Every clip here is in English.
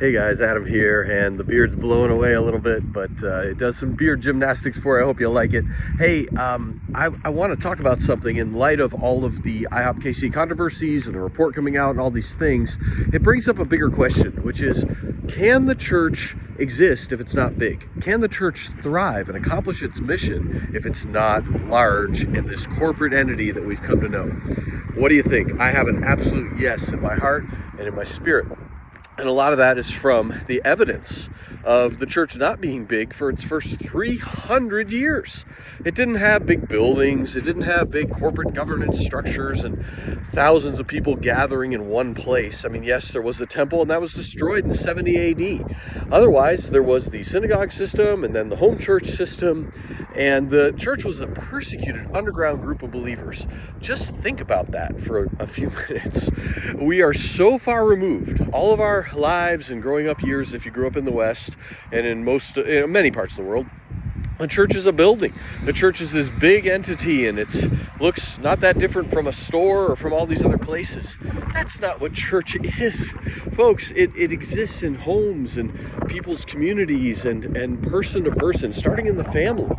Hey guys, Adam here, and the beard's blowing away a little bit, but it does some beard gymnastics for you. I hope you like it. Hey, I want to talk about something in light of all of the IHOP-KC controversies and the report coming out and all these things. It brings up a bigger question, which is, can the church exist if it's not big? Can the church thrive and accomplish its mission if it's not large in this corporate entity that we've come to know? What do you think? I have an absolute yes in my heart and in my spirit. And a lot of that is from the evidence of the church not being big for its first 300 years. It didn't have big buildings. It didn't have big corporate governance structures and thousands of people gathering in one place. I mean, yes, there was the temple, and that was destroyed in 70 AD. Otherwise, there was the synagogue system and then the home church system. And the church was a persecuted underground group of believers. Just think about that for a few minutes. We are so far removed. All of our lives and growing up years, if you grew up in the West and in many parts of the world, the church is a building. The church is this big entity, and it looks not that different from a store or from all these other places. That's not what church is. Folks, it exists in homes and people's communities and person to person, starting in the family.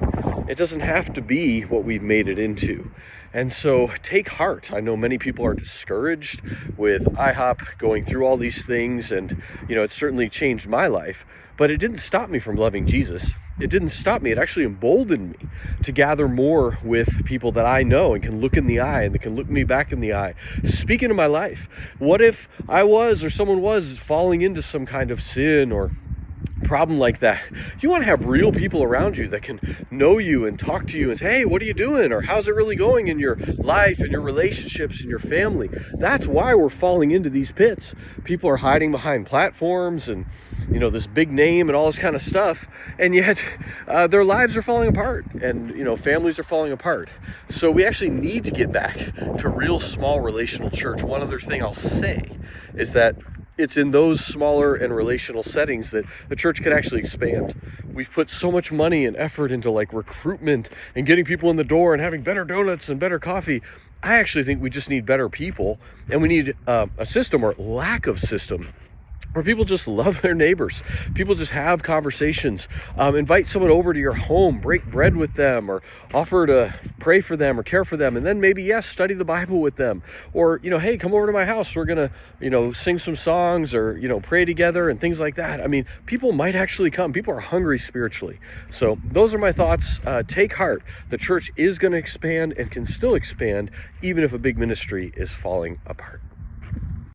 It doesn't have to be what we've made it into. And so take heart. I know many people are discouraged with IHOP going through all these things, and it's certainly changed my life, but it didn't stop me from loving Jesus. It didn't stop me. It actually emboldened me to gather more with people that I know and can look in the eye and that can look me back in the eye, speak into my life. What if I was or someone was falling into some kind of sin or problem like that? You want to have real people around you that can know you and talk to you and say, hey, what are you doing? Or how's it really going in your life and your relationships and your family? That's why we're falling into these pits. People are hiding behind platforms and this big name and all this kind of stuff, and yet their lives are falling apart, and families are falling apart. So we actually need to get back to real small relational church. One other thing I'll say is that it's in those smaller and relational settings that the church can actually expand. We've put so much money and effort into recruitment and getting people in the door and having better donuts and better coffee. I actually think we just need better people, and we need a system or lack of system where people just love their neighbors. People just have conversations, invite someone over to your home, break bread with them, or offer to pray for them or care for them. And then maybe, yes, study the Bible with them. Or, hey, come over to my house. We're going to, sing some songs or, pray together and things like that. I mean, people might actually come. People are hungry spiritually. So those are my thoughts. Take heart. The church is going to expand and can still expand even if a big ministry is falling apart.